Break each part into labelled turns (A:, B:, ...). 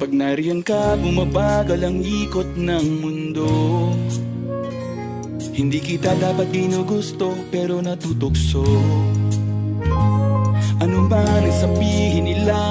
A: Kapag nariyan ka, bumabagal ang ikot ng mundo. Hindi kita dapat ginugusto, pero natutukso. Ano man ang sabihin nila,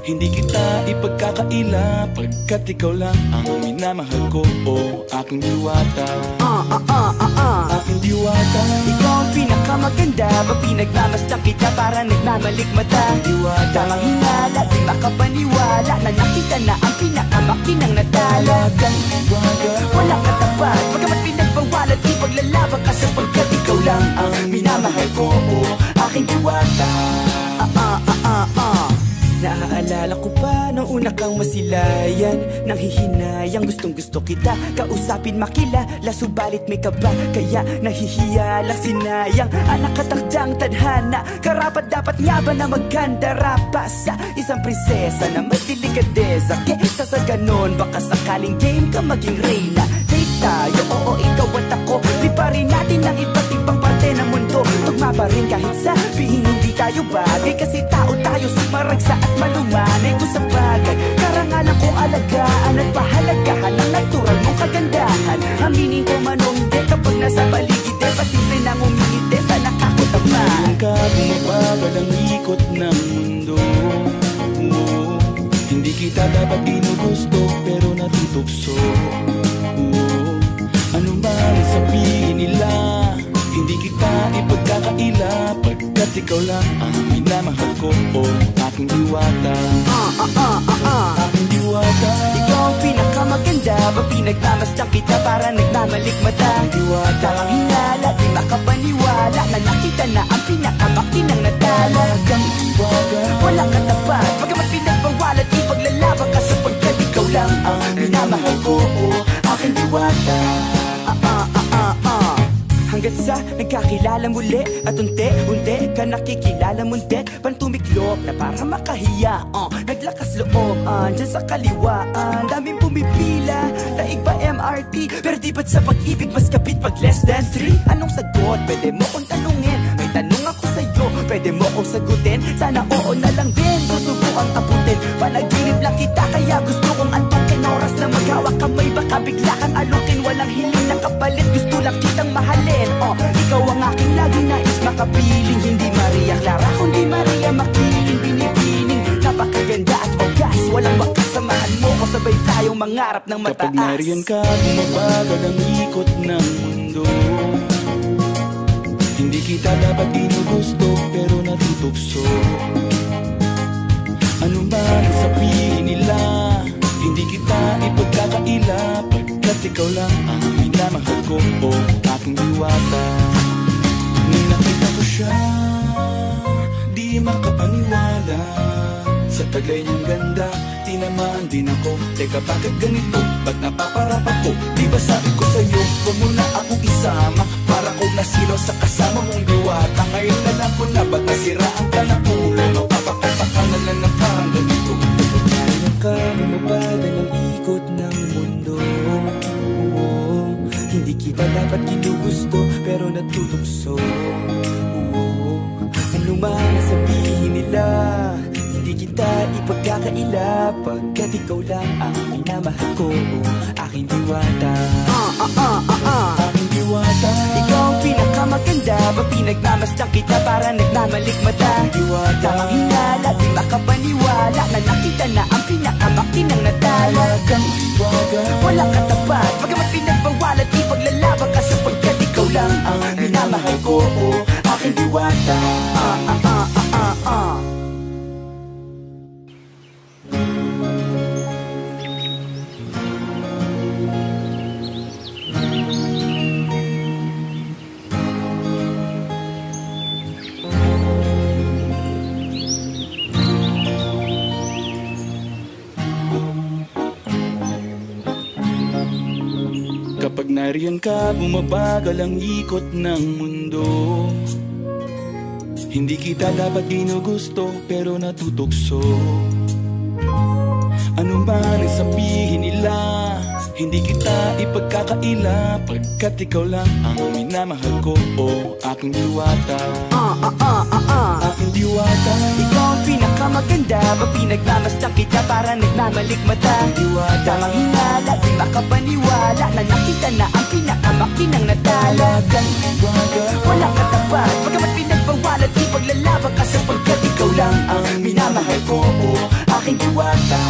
A: hindi kita ipagkakaila, pagkat ikaw lang ang minamahal ko, o aking diwata. Aking diwata.
B: Ikaw ang pinakamaganda, pag pinagmamasdan kita para nagmamalikmata.
A: Diwata.
B: Tamang hinala, di makapaniwala na nakita na ang pinakamakinang natala.
A: Talagang diwata.
B: Walang katapat, pagkamat pinagbawalan, di paglalaban ka, sapagkat ikaw lang ang minamahal ko, o aking diwata. Naaalala ko pa nung una kang masilayan, nang hihinayang gustong gusto kita kausapin, makilala, subalit may kaba, kaya nahihiya lang, sinayang ang nakatakdang tadhana. Karapat dapat nga ba na magkandara pa sa isang prinsesa na may delikadesa? Kesa sa ganon, baka sakaling game ka maging reyna. Date tayo, oo, ikaw at ako, liparin natin ang iba't ibang parte ng mundo. Tugma pa rin kahit sabihin hindi tayo bagay, kasi tao tayo, sumaragsa at malumanay. Kung sa bagay, karangalan kong alagaan at pahalagahan ang natural mong kagandahan. Aminin ko man o hindi, kapag nasa paligid, pasimple nang umingiti sa nakakutama.
A: Ngayon ka, bumabagal ang ikot ng mundo. Hindi kita dapat ginugusto, pero natutukso. Ano man ang sabihin nila, hindi kita ipagkakaila, pagkat ikaw lang ang minamahal ko, o aking diwata. Aking diwata.
B: Ikaw ang pinakamaganda, pag pinagmamasdan kita para nagmamalikmata.
A: Diwata.
B: Tamang hinala, di makapaniwala na nakita na ang pinakamakinang natala.
A: Talagang diwata.
B: Walang katapat, pagkamat pinagbawalan, di paglalaban ka, sapagkat ikaw lang ang minamahal ko, o aking diwata. Hanggat sa nagkakilala muli, at unti-unti ka nakikilala mundet, pantumiklop na para makahiya. Naglakas loob, dyan sa kaliwaan, daming pumipila, daig pa MRT, pero di ba't sa pag-ibig mas kapit pag less than 3? Anong sagot? Pwede mo kong tanungin, may tanong ako sa'yo, pwede mo kong sagutin, sana oo na lang din, susubukang abutin. Panaginip lang kita, kaya gusto kong antukin, oras na maghawak kamay, baka bigla kang alukin. Walang hiling na kapalit, gusto lang kitang mahalin. Ikaw ang aking laging nais makapiling, hindi Maria Clara kundi Maria Makiling. Binibining, napakaganda at ogas, walang makasamahan mo ko, sabay tayong mangarap ng mataas.
A: Kapag nariyan ka, bumabagal ang ikot ng mundo. Hindi kita dapat ginugusto, pero natutukso. Ano man ang sabihin nila, hindi kita ipagkakaila, pagkat ikaw lang ang minamahal ko, o aking diwata. Nung nakita ko siya, di makapaniwala, sa taglay niyang ganda, tinamaan din ako. Teka, bakit ganito? Ba't napaparapat ko? Di ba sabi ko sa'yo, huwag mo na akong isama, para kong nasilo sa kasama mong diwata. Ngayon na lang ko na, ba't nasiraan ka na ulo? Mapapakapaka na lang ng parang ganito.
B: Kaya ka bumabagal ang ikot ng mundo. Hindi kita dapat ginugusto, pero natutukso. Ano man ang sabihin nila, hindi kita ipagkakaila, pagkat ikaw lang ang minamahal ko, aking diwata.
A: Aking diwata.
B: Ikaw ang pinakamaganda, pag pinagmamasdan kita para nagmamalikmata.
A: Diwata.
B: Tamang hinala, di makapaniwala na nakita na ang pinakamakinang natala.
A: Talagang diwata.
B: Walang katapat, pagkamat pinagbawalan, di paglalaban ka, sapagkat ikaw lang ang minamahal ko, o aking diwata.
A: Kapag nariyan ka, bumabagal ang ikot ng mundo. Hindi kita dapat ginugusto, pero natutukso. Ano man ang sabihin nila, hindi kita ipagkakaila, pagkat ikaw lang ang minamahal ko, o aking diwata. Aking diwata.
B: Ikaw ang pinakamaganda ba pinagmamasdan kita para nagmamalikmata? Tamang hinala, di makapaniwala na nakita na ang pinakamakinang natala. Walang katapat, pagkamat pinagbawalan di paglalaban ka sapagkat ikaw lang ang minamahal ko, aking diwata.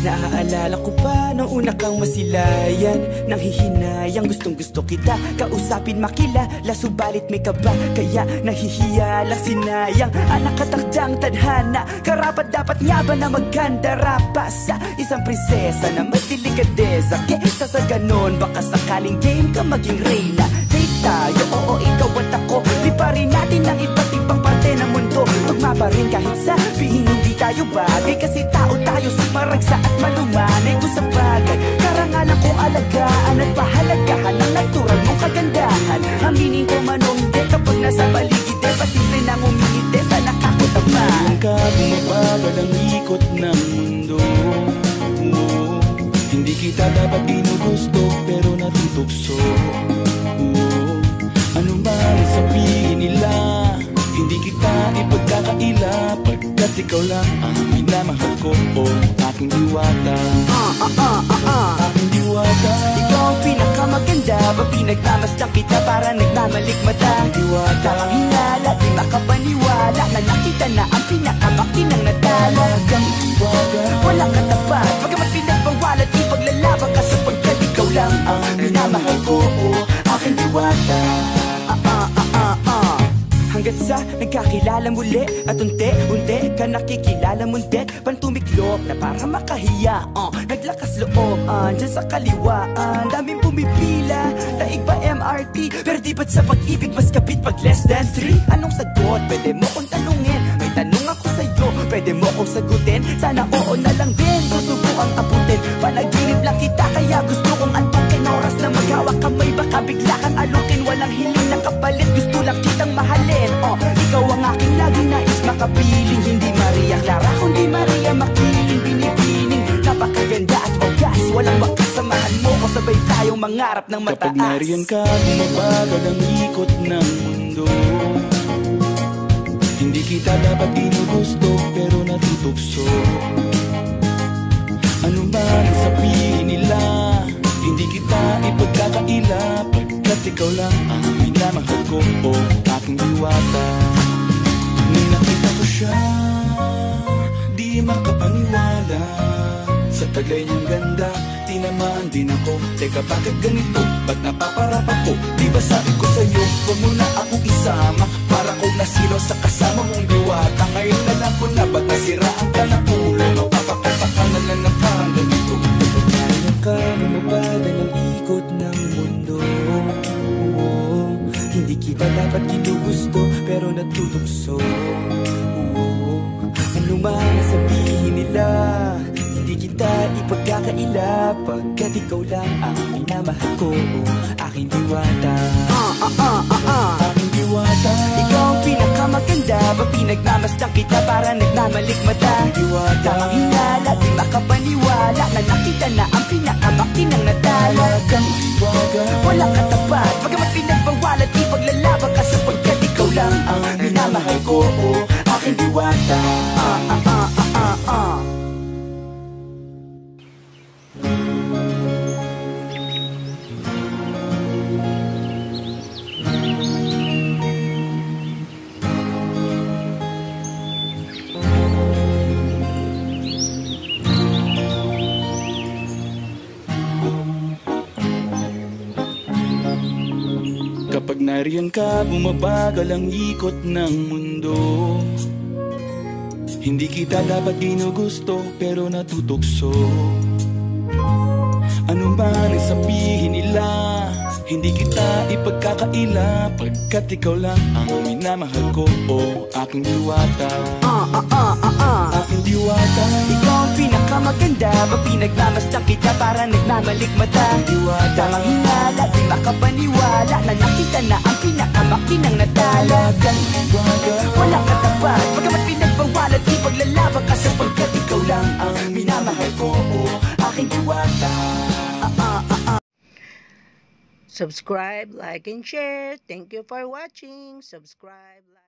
B: Naaalala ko pa nung una kang masilayan, nang hihinayang gustong gusto kita kausapin makilala, subalit may kaba kaya nahihiya lang sinayang. Anak katakdang tadhana, karapat dapat nga ba na magkandara pa sa isang prinsesa na may delikadeza? Kesa sa ganon baka sakaling game ka maging reyna. Date tayo, oo ikaw at ako, di pa rin natin ang iba't ibang parte ng mundo. Tugma pa rin kahit sabihin hindi tayo bagay, kasi tao tayo sumaragsa at malumanay ko sa bagay. Karangalan kong alagaan at pahalagahan ang natural mong kagandahan. Aminin ko man o hindi kapag nasa paligid pasimple nang umingiti sa nakakutama.
A: Ngayon ka bumabagal ang ikot ng mundo, hindi kita dapat ginugusto pero natutokso. Ano man sabihin nila, hindi kita ipagkakaila, pagkat ikaw lang ang minamahal ko, aking diwata. Aking diwata.
B: Ikaw ang pinakamaganda ba pinagmamasdan kita para nagmamalikmata? Tamang hinala, di makapaniwala na nakita na ang pinakamakinang natala. Walang katapat, pagkamat pinagbawalan di paglalaban ka sapagkat ikaw lang ang minamahal ko, aking diwata. Hanggat sa nagkakilala muli at unti-unti ka nakikilala mundet, pantumiklop na para makahiya. Naglakas loob dyan sa kaliwaan, daming pumipila, daig pa MRT, pero di ba't sa pag-ibig mas kapit pag less than 3? Anong sagot? Pwede mo kong tanungin, may tanong ako sa'yo, pwede mo kong sagutin, sana oo na lang din, susubukang abutin. Panaginip lang kita kaya gusto kong antukin, oras na maghawak kamay baka bigla kang alukin. Walang hiling na kapalit, gusto lang kitang mahalin. Ikaw ang aking laging nais makapiling, hindi Maria Clara kundi Maria Makiling. Binibining, napakaganda at wagas, walang makasamahan mo ko, sabay tayong mangarap ng mataas.
A: Kapag nariyan ka, bumabagal ang ikot ng mundo, hindi kita dapat ginugusto pero natutokso. Ano man ang sabihin nila, hindi kita ipagkakaila, pagkat ikaw lang ang minamahal ko, aking diwata. Nung nakita ko siya, di makapaniwala, sa taglay niyang ganda, tinamaan din ako. Teka bakit ganito, ba't napaparap ako? Di ba sabi ko sa'yo, huwag mo na akong isama, para kong nasilaw sa kasama mong diwata. Ngayon na lang ko na, ba't nasiraan ka ng ulo? Mapapapapaka na lang ng parang ganito.
B: Kaya ka mabagal ang ikot ng mundo, hindi kita dapat ginugusto pero natutokso. Ano man ang sabihin nila, hindi kita ipagkakaila, pagkat ikaw lang ang minamahal ko, aking diwata.
A: Aking diwata.
B: Ikaw ang pinakamaganda ba pinagmamasdan kita para nagmamalikmata? Tamang hinala, di makapaniwala na nakita na ang pinakamakinang natala. Walang katapat, pagkamat pinagbawalan di paglalaban ka sapagkat ikaw lang ang minamahal ko, aking diwata.
A: Kapag nariyan ka, bumabagal ang ikot ng mundo, hindi kita dapat ginugusto pero natutokso. Ano man ang sabihin nila, hindi kita ipagkakaila, pagkat ikaw lang ang minamahal ko, aking diwata. Aking diwata.
B: Ikaw ang pinakamaganda ba pinagmamasdan kita para nagmamalikmata? Tamang hinala, di makapaniwala na nakita na ang pinakamakinang natala. Walang katapat, pagkamat pinagbawalan di paglalaban ka sapagkat ikaw lang ang minamahal ko, aking diwata.
C: Subscribe, like, and share. Thank you for watching. Subscribe, like.